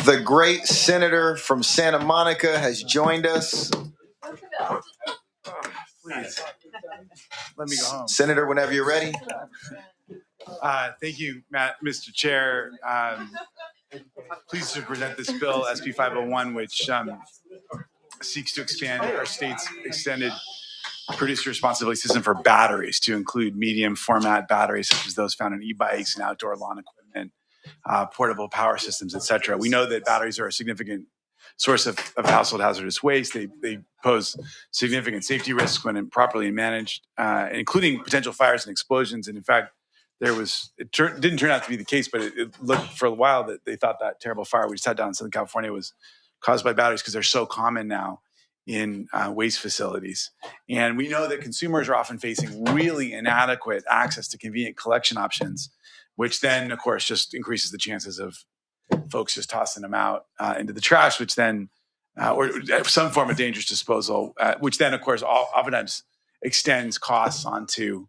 The great senator from Santa Monica has joined us. Please, let me go home. Senator, whenever you're ready. Thank you, Matt, Mr. Chair. Pleased to present this bill, SB 501, which seeks to expand our state's extended producer responsibility system for batteries to include medium format batteries, such as those found in e-bikes and outdoor lawn equipment, portable power systems, et cetera. We know that batteries are a significant source of household hazardous waste. They pose significant safety risks when improperly managed, including potential fires and explosions. And in fact, didn't turn out to be the case, but it looked for a while that they thought that terrible fire we just had down in Southern California was caused by batteries because they're so common now in waste facilities. And we know that consumers are often facing really inadequate access to convenient collection options, which then, of course, just increases the chances of folks just tossing them out into the trash, which then, or some form of dangerous disposal, which then, of course, oftentimes extends costs onto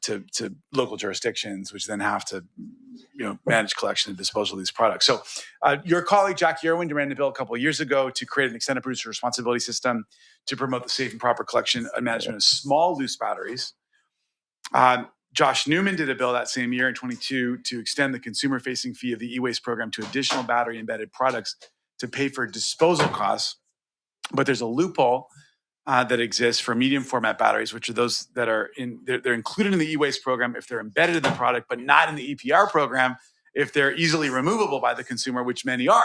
to local jurisdictions, which then have to manage collection and disposal of these products. So your colleague, Jackie Irwin, demanded a bill a couple of years ago to create an extended producer responsibility system to promote the safe and proper collection and management of small loose batteries. Josh Newman did a bill that same year in 22 to extend the consumer-facing fee of the e-waste program to additional battery-embedded products to pay for disposal costs. But there's a loophole that exists for medium format batteries, which are those that are they're included in the e-waste program if they're embedded in the product, but not in the EPR program if they're easily removable by the consumer, which many are.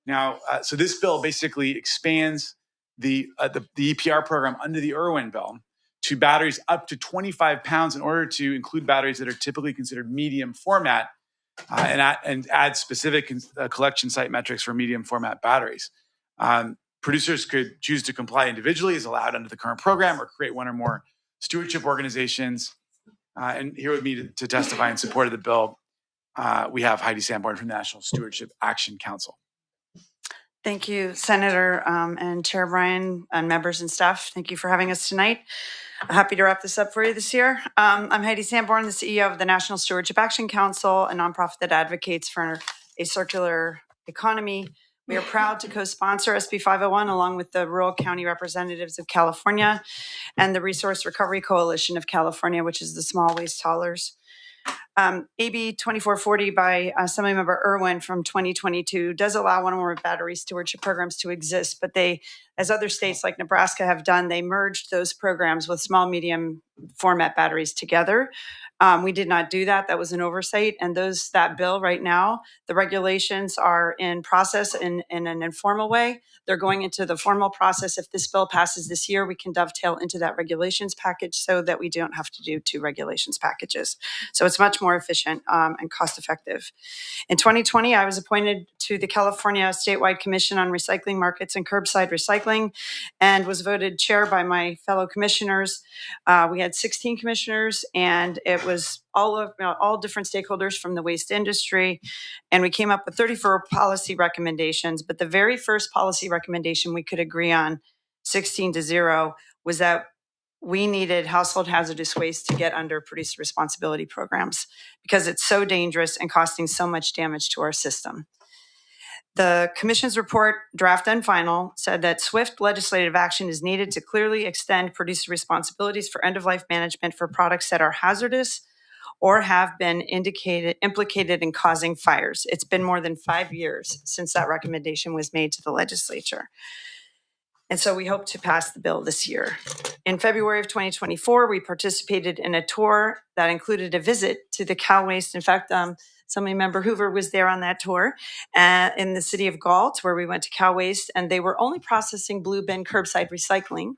Now, so this bill basically expands the EPR program under the Irwin bill to batteries up to 25 pounds in order to include batteries that are typically considered medium format and add specific collection site metrics for medium format batteries. Producers could choose to comply individually as allowed under the current program or create one or more stewardship organizations. And here with me to testify in support of the bill, we have Heidi Sanborn from the National Stewardship Action Council. Thank you, Senator and Chair Bryan and members and staff. Thank you for having us tonight. I'm happy to wrap this up for you this year. I'm Heidi Sanborn, the CEO of the National Stewardship Action Council, a nonprofit that advocates for a circular economy. We are proud to co-sponsor SB 501 along with the Rural County Representatives of California and the Resource Recovery Coalition of California, which is the small waste haulers. AB 2440 by Assemblymember Irwin from 2022 does allow one or more battery stewardship programs to exist, but they, as other states like Nebraska have done, they merged those programs with small, medium format batteries together. We did not do that. That was an oversight. And that bill right now, the regulations are in process in an informal way. They're going into the formal process. If this bill passes this year, we can dovetail into that regulations package so that we don't have to do two regulations packages. So it's much more efficient and cost effective. In 2020, I was appointed to the California Statewide Commission on Recycling Markets and Curbside Recycling and was voted chair by my fellow commissioners. We had 16 commissioners, and it was all different stakeholders from the waste industry. And we came up with 34 policy recommendations. But the very first policy recommendation we could agree on, 16-0, was that we needed household hazardous waste to get under producer responsibility programs because it's so dangerous and costing so much damage to our system. The Commission's report, draft and final, said that swift legislative action is needed to clearly extend producer responsibilities for end-of-life management for products that are hazardous or have been implicated in causing fires. It's been more than 5 years since that recommendation was made to the legislature. And so we hope to pass the bill this year. In February of 2024, we participated in a tour that included a visit to the Cal Waste. In fact, Member Hoover was there on that tour in the city of Galt, where we went to Cal Waste, and they were only processing blue bin curbside recycling.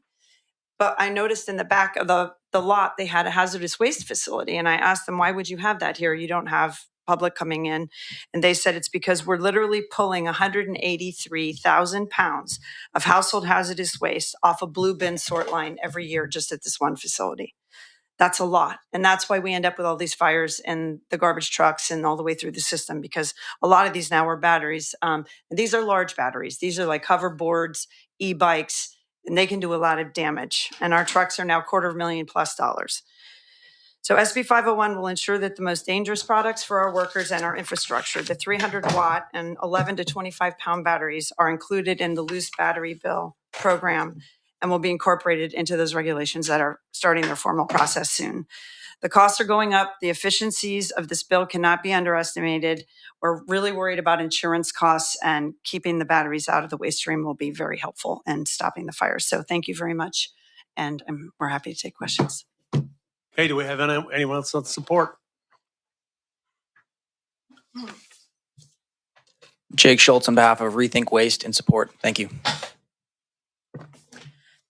But I noticed in the back of the lot, they had a hazardous waste facility. And I asked them, why would you have that here? You don't have public coming in. And they said it's because we're literally pulling 183,000 pounds of household hazardous waste off a blue bin sort line every year just at this one facility. That's a lot. And that's why we end up with all these fires and the garbage trucks and all the way through the system, because a lot of these now are batteries. And these are large batteries. These are like hoverboards, e-bikes, and they can do a lot of damage. And our trucks are now $250,000+ So SB 501 will ensure that the most dangerous products for our workers and our infrastructure, the 300-watt and 11 to 25-pound batteries, are included in the loose battery bill program and will be incorporated into those regulations that are starting their formal process soon. The costs are going up. The efficiencies of this bill cannot be underestimated. We're really worried about insurance costs, and keeping the batteries out of the waste stream will be very helpful in stopping the fires. So thank you very much, and we're happy to take questions. Hey, do we have anyone else on support? Jake Schultz on behalf of Rethink Waste in support. Thank you.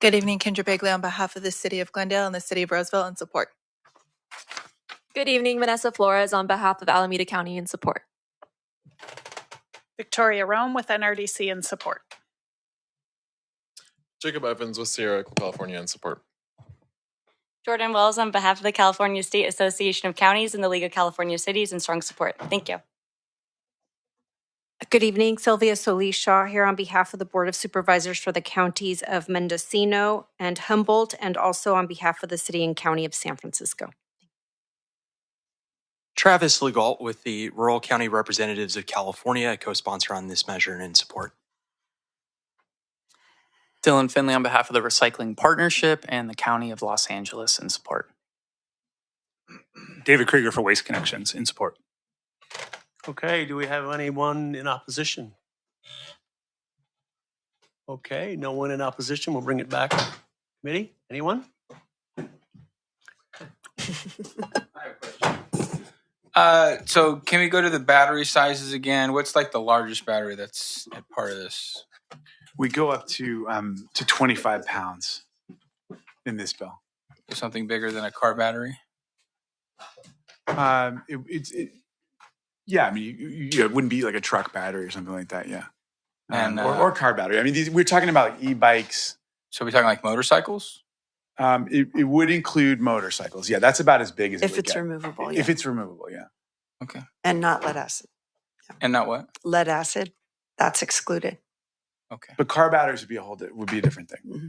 Good evening, Kendra Bagley on behalf of the City of Glendale and the City of Roseville in support. Good evening, Vanessa Flores on behalf of Alameda County in support. Victoria Rome with NRDC in support. Jacob Evans with Sierra, California in support. Jordan Wells on behalf of the California State Association of Counties and the League of California Cities in strong support. Thank you. Good evening, Sylvia Solis Shaw here on behalf of the Board of Supervisors for the counties of Mendocino and Humboldt, and also on behalf of the City and County of San Francisco. Travis Legault with the Rural County Representatives of California, a co-sponsor on this measure and in support. Dylan Finley on behalf of the Recycling Partnership and the County of Los Angeles in support. David Krieger for Waste Connections in support. Okay, do we have anyone in opposition? Okay, no one in opposition. We'll bring it back. Committee, anyone? So can we go to the battery sizes again? What's like the largest battery that's a part of this? We go up to 25 pounds in this bill. Something bigger than a car battery? Yeah, I mean, it wouldn't be like a truck battery or something like that, yeah. And or car battery. I mean, we're talking about e-bikes. So we're talking like motorcycles? It would include motorcycles. Yeah, that's about as big as If it's removable, yeah. If it's removable, yeah. Okay. And not lead acid. Yeah. And not what? Lead acid, that's excluded. Okay. But car batteries would be a different thing. Mm-hmm.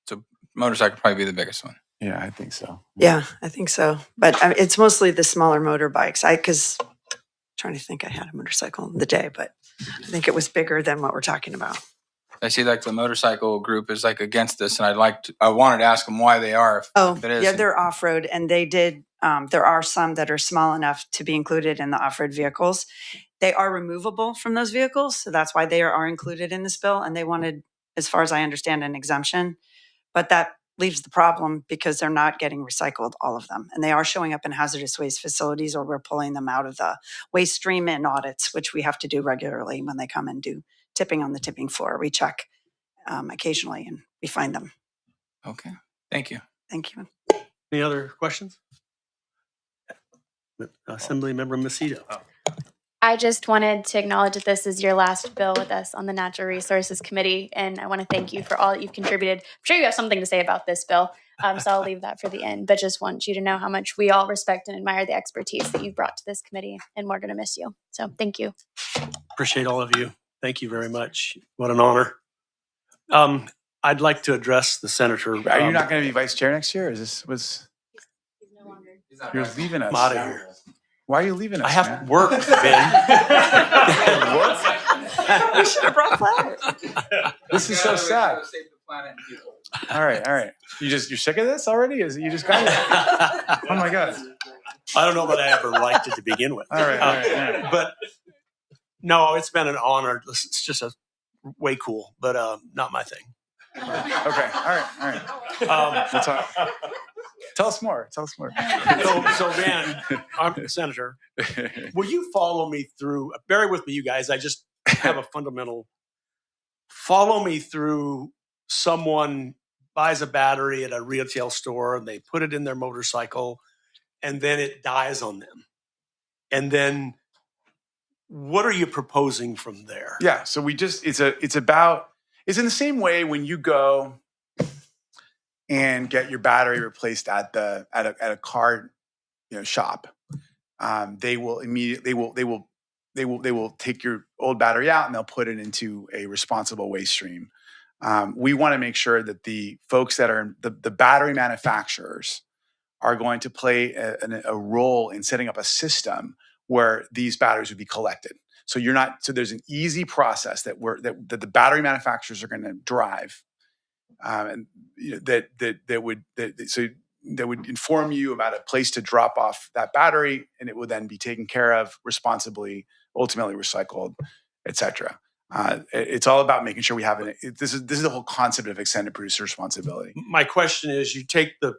So motorcycle would probably be the biggest one. Yeah, I think so. Yeah, I think so. But it's mostly the smaller motorbikes. Because trying to think, I had a motorcycle in the day, but I think it was bigger than what we're talking about. I see like the motorcycle group is like against this, and I wanted to ask them why they are. If it is. Yeah, they're off-road, and they did, there are some that are small enough to be included in the off-road vehicles. They are removable from those vehicles, so that's why they are included in this bill, and they wanted, as far as I understand, an exemption. But that leaves the problem because they're not getting recycled, all of them. And they are showing up in hazardous waste facilities, or we're pulling them out of the waste stream in audits, which we have to do regularly when they come and do tipping on the tipping floor. We check occasionally and we find them. Okay. Thank you. Thank you. Any other questions? Assembly Member Macedo. I just wanted to acknowledge that this is your last bill with us on the Natural Resources Committee, and I want to thank you for all that you've contributed. I'm sure you have something to say about this bill, so I'll leave that for the end, but just want you to know how much we all respect and admire the expertise that you've brought to this committee, and we're going to miss you. So thank you. Appreciate all of you. Thank you very much. What an honor. I'd like to address the senator. Are you not going to be vice chair next year? He's no longer. You're leaving us. I'm out of here. Why are you leaving us? I have to work, Ben. We should have brought flowers. This is so sad. All right. You're sick of this already? You just got it? Oh my God. I don't know that I ever liked it to begin with. All right. But no, it's been an honor. It's just way cool, but not my thing. Okay. All right. We'll talk. Tell us more. So Dan, I'm Senator. Will you follow me through? Bear with me, you guys. I just have a fundamental. Follow me through. Someone buys a battery at a retail store and they put it in their motorcycle, and then it dies on them. And then, what are you proposing from there? Yeah. So it's in the same way when you go and get your battery replaced at a car, shop. They will take your old battery out and they'll put it into a responsible waste stream. We want to make sure that the folks that are the battery manufacturers are going to play a role in setting up a system where these batteries would be collected. So there's an easy process that the battery manufacturers are going to drive, and that would inform you about a place to drop off that battery, and it would then be taken care of responsibly, ultimately recycled, etc. It's all about making sure we have this is the whole concept of extended producer responsibility. My question is, you take the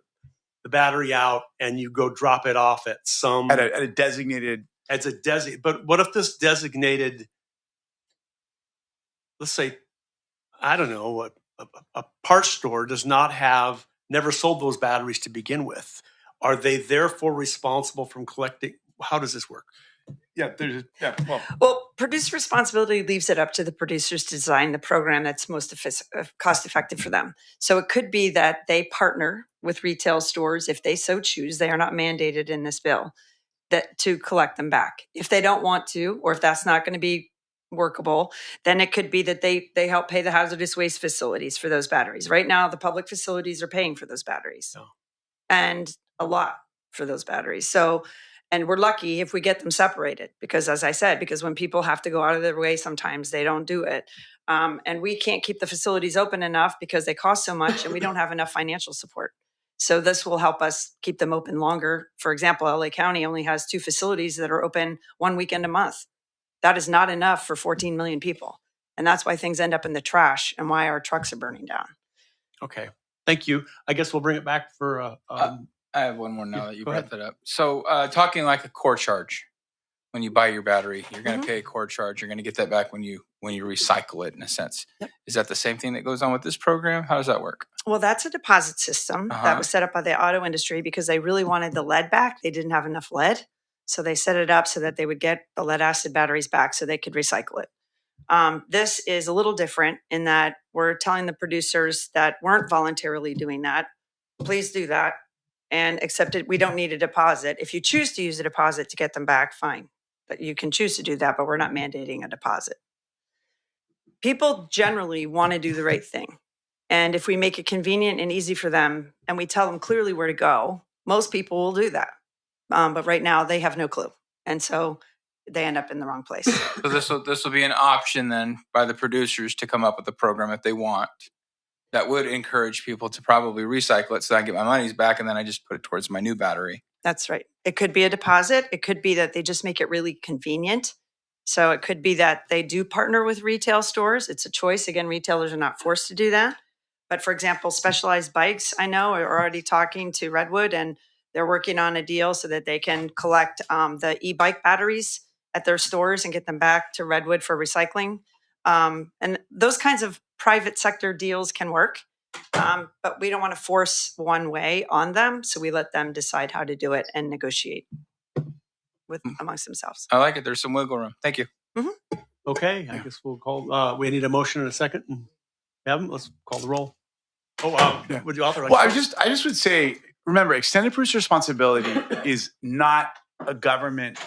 battery out and you go drop it off at some At a designated. But what if this designated, let's say, I don't know, a parts store does not never sold those batteries to begin with? Are they therefore responsible from collecting? How does this work? Well, producer responsibility leaves it up to the producers to design the program that's most cost effective for them. So it could be that they partner with retail stores if they so choose. They are not mandated in this bill to collect them back. If they don't want to, or if that's not going to be workable, then it could be that they help pay the hazardous waste facilities for those batteries. Right now, the public facilities are paying for those batteries, and a lot for those batteries. So, and we're lucky if we get them separated, because as I said, because when people have to go out of their way, sometimes they don't do it. And we can't keep the facilities open enough because they cost so much and we don't have enough financial support. So this will help us keep them open longer. For example, LA County only has 2 facilities that are open 1 weekend a month. That is not enough for 14 million people. And that's why things end up in the trash and why our trucks are burning down. Okay. Thank you. I guess we'll bring it back for... I have one more now that you go brought ahead. that up. So talking like a core charge, when you buy your battery, you're going to pay a core charge. You're going to get that back when you recycle it, in a sense. Yep. Is that the same thing that goes on with this program? How does that work? Well, that's a deposit system that was set up by the auto industry because they really wanted the lead back. They didn't have enough lead. So they set it up so that they would get the lead acid batteries back so they could recycle it. This is a little different in that we're telling the producers that weren't voluntarily doing that, please do that and accept it. We don't need a deposit. If you choose to use a deposit to get them back, fine. But you can choose to do that, but we're not mandating a deposit. People generally want to do the right thing. And if we make it convenient and easy for them and we tell them clearly where to go, most people will do that. But right now they have no clue. And so they end up in the wrong place. So this will be an option then by the producers to come up with a program if they want that would encourage people to probably recycle it so I get my monies back and then I just put it towards my new battery. That's right. It could be a deposit. It could be that they just make it really convenient. So it could be that they do partner with retail stores. It's a choice. Again, retailers are not forced to do that. But for example, Specialized Bikes, I know, are already talking to Redwood and they're working on a deal so that they can collect the e-bike batteries at their stores and get them back to Redwood for recycling. And those kinds of private sector deals can work, but we don't want to force one way on them. So we let them decide how to do it and negotiate amongst themselves. I like it. There's some wiggle room. Thank you. Mm-hmm. Okay, I guess we'll call. We need a motion in a second. Evan, let's call the roll. Would you authorize? Well, I just would say, remember, extended producer responsibility is not a government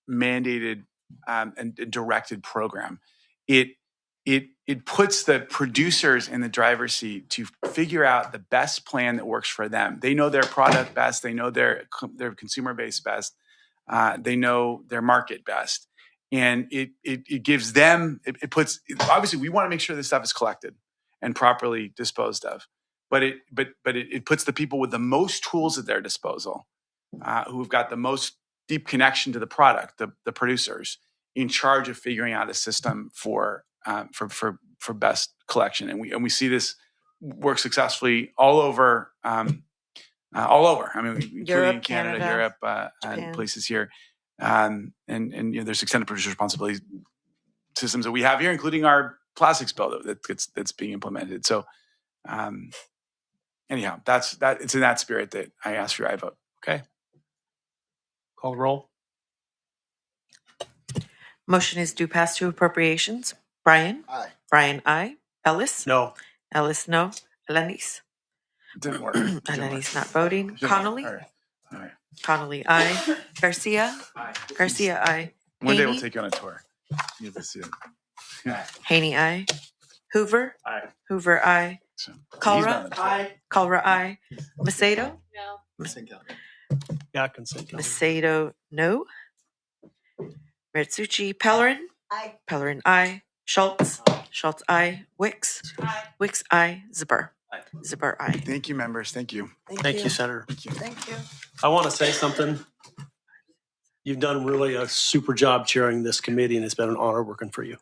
mandated and directed program. It puts the producers in the driver's seat to figure out the best plan that works for them. They know their product best. They know their consumer base best. They know their market best. And it gives them, it puts, obviously we want to make sure this stuff is collected and properly disposed of. But it puts the people with the most tools at their disposal, who've got the most deep connection to the product, the producers, in charge of figuring out a system for best collection. And we see this work successfully all over. I mean, including Europe, Canada, Japan. Europe, and places here. And there's extended producer responsibility systems that we have here, including our plastics bill that's being implemented. So, anyhow, it's in that spirit that I ask for your vote. Okay. Call the roll. Motion is due pass to appropriations. Brian? Aye. Brian, aye. Ellis? No. Ellis, no. Alanis? Didn't work. Alanis not voting. Connolly? All right. Connolly, aye. Garcia? Aye. Garcia, aye. One day we'll Haney? take you on a tour. You have to see it. Haney, aye. Hoover. Aye. Hoover, aye. Calra. Aye. Calra, aye. Macedo. No. Yeah, consent. calendar. Macedo, no. Mertsucci, Pellerin. Aye. Pellerin, aye. Schultz. Schultz, aye. Wicks. Aye. Wicks, aye. Zipper. Zipper, aye. Thank you, members. Thank you. Thank you, Senator. Thank you. I want to say something. You've done really a super job chairing this committee, and it's been an honor working for you.